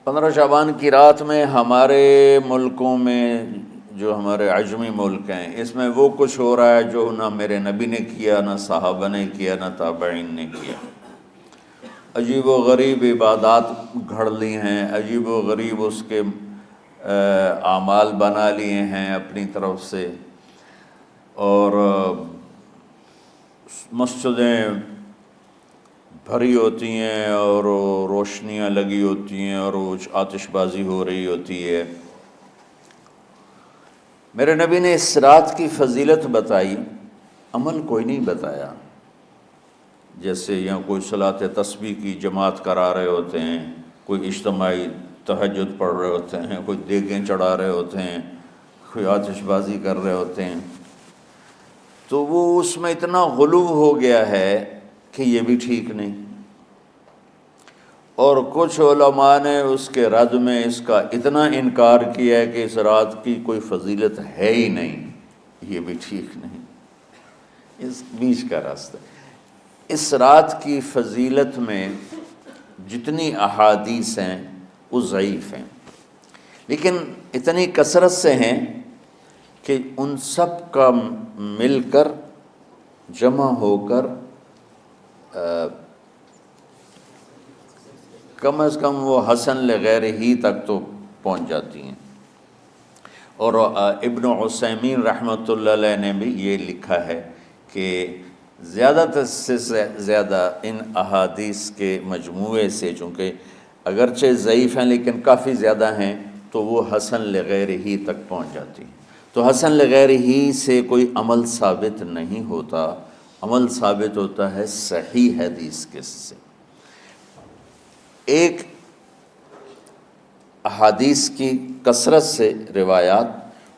15 شعبان کی رات میں ہمارے ملکوں میں جو ہمارے عجمی ملک ہیں اس میں وہ کچھ ہو رہا ہے جو نہ میرے نبی نے کیا، نہ صحابہ نے کیا، نہ تابعین نے کیا۔ عجیب و غریب عبادات گھڑ لی ہیں، عجیب و غریب اس کے اعمال بنا لیے ہیں اپنی طرف سے، اور مسجدیں بھری ہوتی ہیں اور روشنیاں لگی ہوتی ہیں اور آتش بازی ہو رہی ہوتی ہے۔ میرے نبی نے اس رات کی فضیلت بتائی، عمل کوئی نہیں بتایا۔ جیسے یہاں کوئی صلاۃ تسبیح کی جماعت کرا رہے ہوتے ہیں، کوئی اجتماعی تہجد پڑھ رہے ہوتے ہیں، کوئی دیگیں چڑھا رہے ہوتے ہیں، کوئی آتش بازی کر رہے ہوتے ہیں، تو وہ اس میں اتنا غلو ہو گیا ہے کہ یہ بھی ٹھیک نہیں۔ اور کچھ علماء نے اس کے رد میں اس کا اتنا انکار کیا ہے کہ اس رات کی کوئی فضیلت ہے ہی نہیں، یہ بھی ٹھیک نہیں۔ اس بیچ کا راستہ، اس رات کی فضیلت میں جتنی احادیث ہیں وہ ضعیف ہیں، لیکن اتنی کثرت سے ہیں کہ ان سب کا مل کر جمع ہو کر کم از کم وہ حسن لغیر ہی تک تو پہنچ جاتی ہیں۔ اور ابن عثیمین رحمۃ اللہ علیہ نے بھی یہ لکھا ہے کہ زیادہ سے زیادہ ان احادیث کے مجموعے سے، چونکہ اگرچہ ضعیف ہیں لیکن کافی زیادہ ہیں، تو وہ حسن لغیر ہی تک پہنچ جاتی ہیں۔ تو حسن لغیر ہی سے کوئی عمل ثابت نہیں ہوتا، عمل ثابت ہوتا ہے صحیح حدیث کے سے۔ ایک احادیث کی کثرت سے روایات،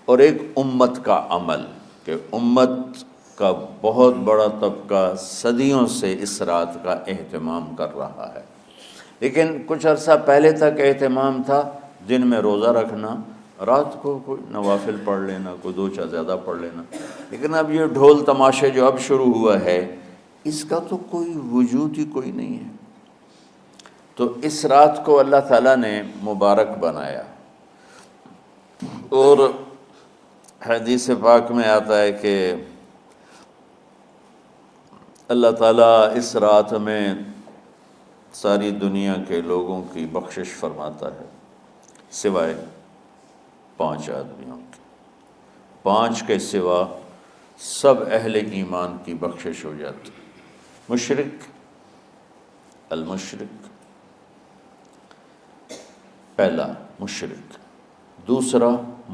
اور ایک امت کا عمل، کہ امت کا بہت بڑا طبقہ صدیوں سے اس رات کا اہتمام کر رہا ہے، لیکن کچھ عرصہ پہلے تک اہتمام تھا دن میں روزہ رکھنا، رات کو کوئی نوافل پڑھ لینا، کوئی دو چار زیادہ پڑھ لینا، لیکن اب یہ ڈھول تماشے جو اب شروع ہوا ہے اس کا تو کوئی وجود ہی کوئی نہیں ہے۔ تو اس رات کو اللہ تعالیٰ نے مبارک بنایا، اور حدیث پاک میں آتا ہے کہ اللہ تعالیٰ اس رات میں ساری دنیا کے لوگوں کی بخشش فرماتا ہے سوائے 5 آدمیوں کے، 5 کے سوا سب اہل ایمان کی بخشش ہو جاتی۔ مشرک، المشرک، پہلا مشرک، دوسرا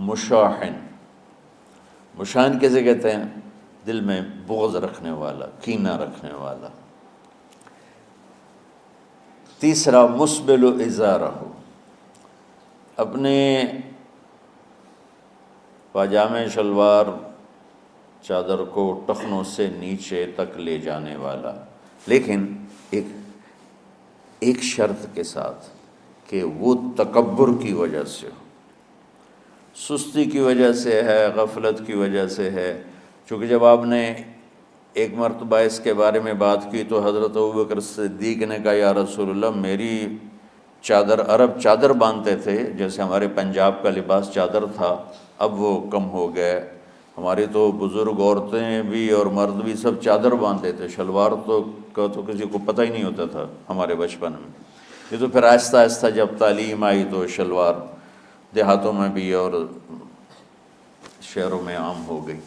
مشاحن، مشاحن کیسے کہتے ہیں؟ دل میں بغض رکھنے والا، کینہ رکھنے والا۔ تیسرا مسبل ازارہ، اپنے پاجامے شلوار چادر کو ٹخنوں سے نیچے تک لے جانے والا، لیکن ایک شرط کے ساتھ کہ وہ تکبر کی وجہ سے ہو، سستی کی وجہ سے ہے، غفلت کی وجہ سے ہے۔ چونکہ جب آپ نے ایک مرتبہ اس کے بارے میں بات کی تو حضرت ابوبکر صدیق نے کہا یا رسول اللہ، میری چادر، عرب چادر باندھتے تھے جیسے ہمارے پنجاب کا لباس چادر تھا، اب وہ کم ہو گئے، ہماری تو بزرگ عورتیں بھی اور مرد بھی سب چادر باندھتے تھے، شلوار کا تو کسی کو پتہ ہی نہیں ہوتا تھا ہمارے بچپن میں۔ یہ تو پھر آہستہ آہستہ جب تعلیم آئی تو شلوار دیہاتوں میں بھی اور شہروں میں عام ہو گئی۔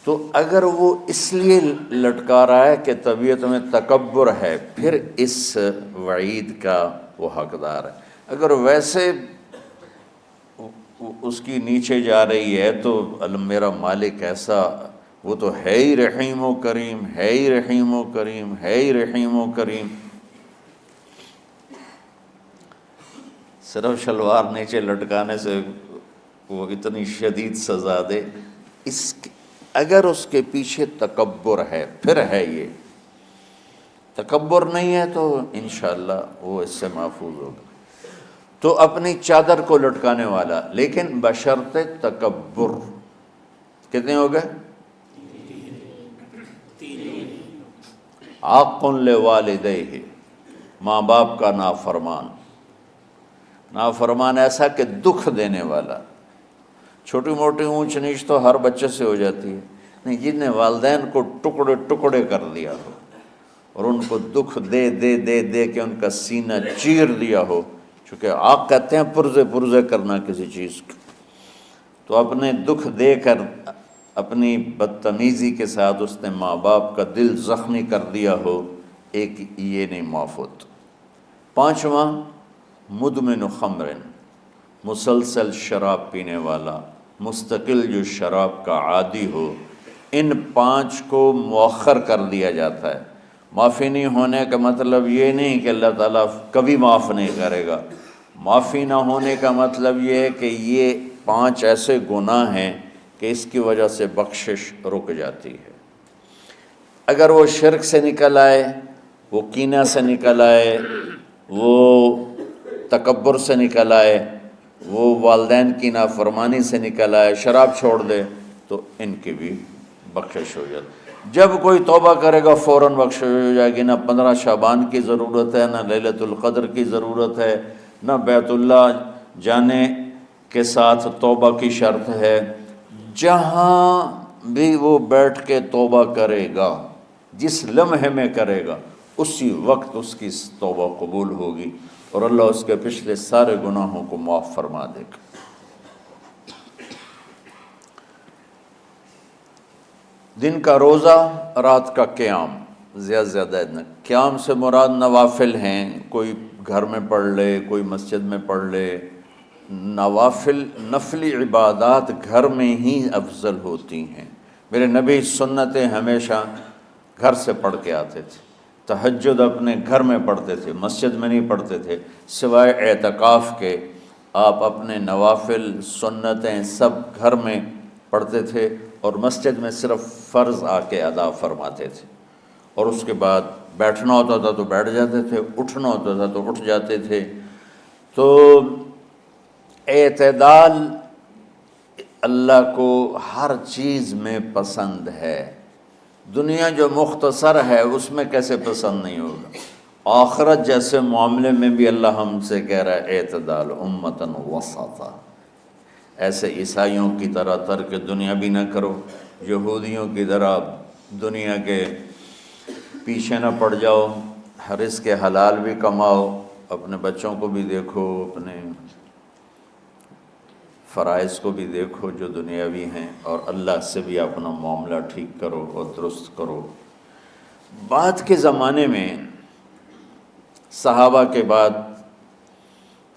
تو اگر وہ اس لیے لٹکا رہا ہے کہ طبیعت میں تکبر ہے، پھر اس وعید کا وہ حقدار ہے۔ اگر ویسے اس کی نیچے جا رہی ہے تو میرا مالک ایسا، وہ تو ہے ہی رحیم و کریم، ہے ہی رحیم و کریم، ہے ہی رحیم و کریم، صرف شلوار نیچے لٹکانے سے وہ اتنی شدید سزا دے۔ اگر اس کے پیچھے تکبر ہے، پھر ہے، یہ تکبر نہیں ہے تو انشاءاللہ وہ اس سے محفوظ ہوگا۔ تو اپنی چادر کو لٹکانے والا، لیکن بشرط تکبر۔ کتنے ہو گئے؟ عاق لوالدیہ، ماں باپ کا نافرمان، نافرمان ایسا کہ دکھ دینے والا. چھوٹی موٹی اونچ نیچ تو ہر بچے سے ہو جاتی ہے، نہیں، جن نے والدین کو ٹکڑے ٹکڑے کر دیا ہو اور ان کو دکھ دے دے دے دے کے ان کا سینہ چیر دیا ہو، چونکہ آپ کہتے ہیں پرزے پرزے کرنا کسی چیز کو، تو اپنے دکھ دے کر اپنی بدتمیزی کے ساتھ اس نے ماں باپ کا دل زخمی کر دیا ہو، ایک یہ نہیں معاف ہوتا. پانچواں، مدمن خمر، مسلسل شراب پینے والا، مستقل جو شراب کا عادی ہو. ان پانچ کو مؤخر کر دیا جاتا ہے. معافی نہیں ہونے کا مطلب یہ نہیں کہ اللہ تعالیٰ کبھی معاف نہیں کرے گا. معافی نہ ہونے کا مطلب یہ ہے کہ یہ پانچ ایسے گناہ ہیں کہ اس کی وجہ سے بخشش رک جاتی ہے. اگر وہ شرک سے نکل آئے، وہ کینہ سے نکل آئے، وہ تکبر سے نکل آئے، وہ والدین کی نافرمانی سے نکل آئے، شراب چھوڑ دے، تو ان کی بھی بخشش ہو جاتی. جب کوئی توبہ کرے گا فوراً بخشش ہو جائے گی. نہ 15 شعبان کی ضرورت ہے، نہ لیلۃ القدر کی ضرورت ہے، نہ بیت اللہ جانے کے ساتھ توبہ کی شرط ہے. جہاں بھی وہ بیٹھ کے توبہ کرے گا، جس لمحے میں کرے گا، اسی وقت اس کی توبہ قبول ہوگی اور اللہ اس کے پچھلے سارے گناہوں کو معاف فرما دے گا. دن کا روزہ، رات کا قیام، زیادہ سے زیادہ قیام سے مراد نوافل ہیں، کوئی گھر میں پڑھ لے، کوئی مسجد میں پڑھ لے. نوافل، نفلی عبادات گھر میں ہی افضل ہوتی ہیں. میرے نبی سنتیں ہمیشہ گھر سے پڑھ کے آتے تھے. تہجد اپنے گھر میں پڑھتے تھے، مسجد میں نہیں پڑھتے تھے. سوائے اعتکاف کے آپ اپنے نوافل سنتیں سب گھر میں پڑھتے تھے اور مسجد میں صرف فرض آ کے ادا فرماتے تھے. اور اس کے بعد بیٹھنا ہوتا تھا تو بیٹھ جاتے تھے، اٹھنا ہوتا تھا تو اٹھ جاتے تھے. تو اعتدال اللہ کو ہر چیز میں پسند ہے. دنیا جو مختصر ہے اس میں کیسے پسند نہیں ہوگا؟ آخرت جیسے معاملے میں بھی اللہ ہم سے کہہ رہا ہے اعتدال، امتن وسطا. ایسے عیسائیوں کی طرح ترک دنیا بھی نہ کرو، یہودیوں کی طرح دنیا کے پیچھے نہ پڑ جاؤ. رزق کے حلال بھی کماؤ، اپنے بچوں کو بھی دیکھو، اپنے فرائض کو بھی دیکھو جو دنیاوی ہیں، اور اللہ سے بھی اپنا معاملہ ٹھیک کرو اور درست کرو. بعد کے زمانے میں صحابہ کے بعد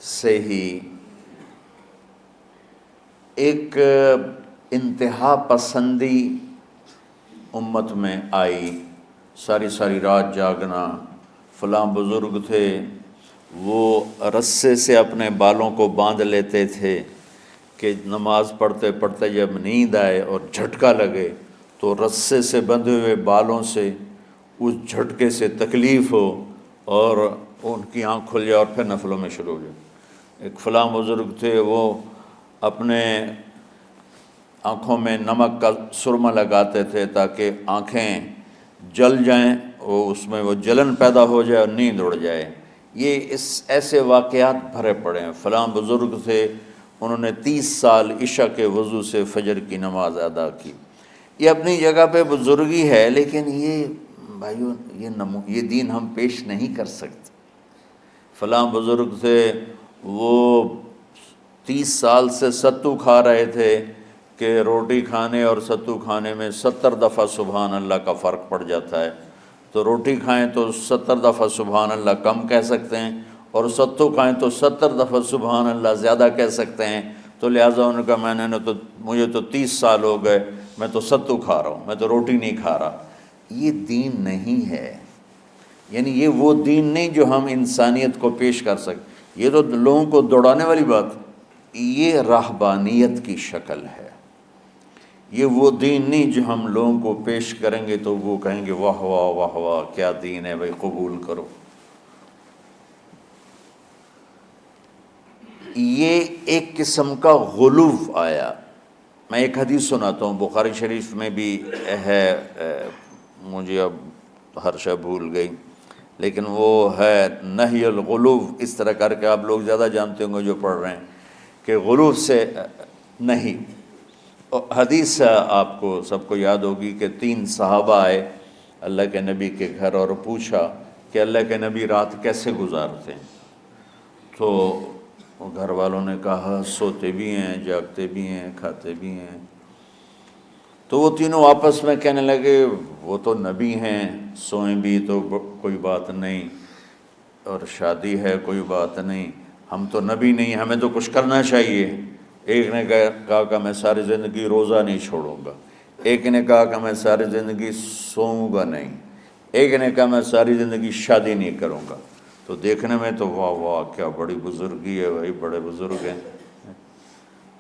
سے ہی ایک انتہا پسندی امت میں آئی. ساری ساری رات جاگنا. فلاں بزرگ تھے، وہ رسے سے اپنے بالوں کو باندھ لیتے تھے کہ نماز پڑھتے پڑھتے جب نیند آئے اور جھٹکا لگے تو رسے سے بندھے ہوئے بالوں سے اس جھٹکے سے تکلیف ہو اور ان کی آنکھ کھل جائے اور پھر نفلوں میں شروع ہو جائے. ایک فلاں بزرگ تھے، وہ اپنے آنکھوں میں نمک کا سرما لگاتے تھے تاکہ آنکھیں جل جائیں، اس میں وہ جلن پیدا ہو جائے اور نیند اڑ جائے. یہ ایسے واقعات بھرے پڑے ہیں. فلاں بزرگ تھے، انہوں نے 30 سال عشاء کے وضو سے فجر کی نماز ادا کی. یہ اپنی جگہ پہ بزرگی ہے، لیکن یہ بھائیو یہ دین ہم پیش نہیں کر سکتے. فلاں بزرگ تھے، وہ 30 سال سے ستو کھا رہے تھے کہ روٹی کھانے اور ستو کھانے میں 70 دفعہ سبحان اللہ کا فرق پڑ جاتا ہے. تو روٹی کھائیں تو 70 دفعہ سبحان اللہ کم کہہ سکتے ہیں، اور ستو کھائیں تو 70 دفعہ سبحان اللہ زیادہ کہہ سکتے ہیں. تو لہٰذا ان کا مجھے تو 30 سال ہو گئے، میں تو ستو کھا رہا ہوں، میں تو روٹی نہیں کھا رہا. یہ دین نہیں ہے. یعنی یہ وہ دین نہیں جو ہم انسانیت کو پیش کر سکیں. یہ تو لوگوں کو دوڑانے والی بات، یہ راہبانیت کی شکل ہے. یہ وہ دین نہیں جو ہم لوگوں کو پیش کریں گے تو وہ کہیں گے واہ واہ واہ واہ کیا دین ہے بھائی، قبول کرو. یہ ایک قسم کا غلو آیا. میں ایک حدیث سناتا ہوں، بخاری شریف میں بھی ہے، مجھے اب ہر شے بھول گئی، لیکن وہ ہے نہی الغلو، اس طرح کر کے آپ لوگ زیادہ جانتے ہوں گے جو پڑھ رہے ہیں کہ غلو سے نہیں۔ حدیث آپ کو سب کو یاد ہوگی کہ 3 صحابہ آئے اللہ کے نبی کے گھر اور پوچھا کہ اللہ کے نبی رات کیسے گزارتے ہیں؟ تو گھر والوں نے کہا سوتے بھی ہیں، جاگتے بھی ہیں، کھاتے بھی ہیں۔ تو وہ تینوں آپس میں کہنے لگے وہ تو نبی ہیں، سوئیں بھی تو کوئی بات نہیں، اور شادی ہے کوئی بات نہیں، ہم تو نبی نہیں، ہمیں تو کچھ کرنا چاہیے۔ ایک نے کہا کہ میں ساری زندگی روزہ نہیں چھوڑوں گا، ایک نے کہا کہ میں ساری زندگی سوؤں گا نہیں، ایک نے کہا میں ساری زندگی شادی نہیں کروں گا۔ تو دیکھنے میں تو واہ واہ کیا بڑی بزرگی ہے بھائی، بڑے بزرگ ہیں۔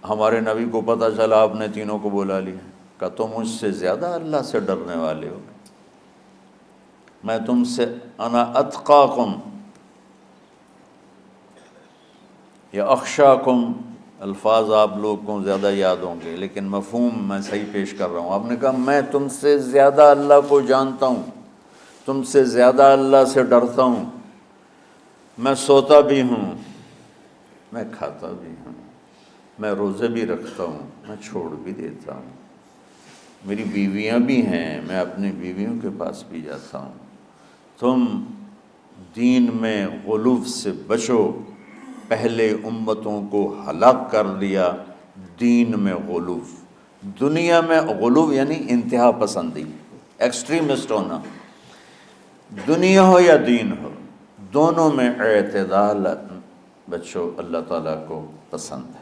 ہمارے نبی کو پتہ چلا آپ نے تینوں کو بلا لیا، کہ تم مجھ سے زیادہ اللہ سے ڈرنے والے ہو، میں تم سے انا اتقاکم یا اخشاکم، الفاظ آپ لوگ کو زیادہ یاد ہوں گے لیکن مفہوم میں صحیح پیش کر رہا ہوں۔ آپ نے کہا میں تم سے زیادہ اللہ کو جانتا ہوں، تم سے زیادہ اللہ سے ڈرتا ہوں، میں سوتا بھی ہوں، میں کھاتا بھی ہوں، میں روزے بھی رکھتا ہوں، میں چھوڑ بھی دیتا ہوں، میری بیویاں بھی ہیں، میں اپنی بیویوں کے پاس بھی جاتا ہوں۔ تم دین میں غلو سے بچو، پہلے امتوں کو ہلاک کر دیا دین میں غلو۔ دنیا میں غلو یعنی انتہا پسندی، ایکسٹریمسٹ ہونا، دنیا ہو یا دین ہو، دونوں میں اعتدال بچو، اللہ تعالیٰ کو پسند ہے۔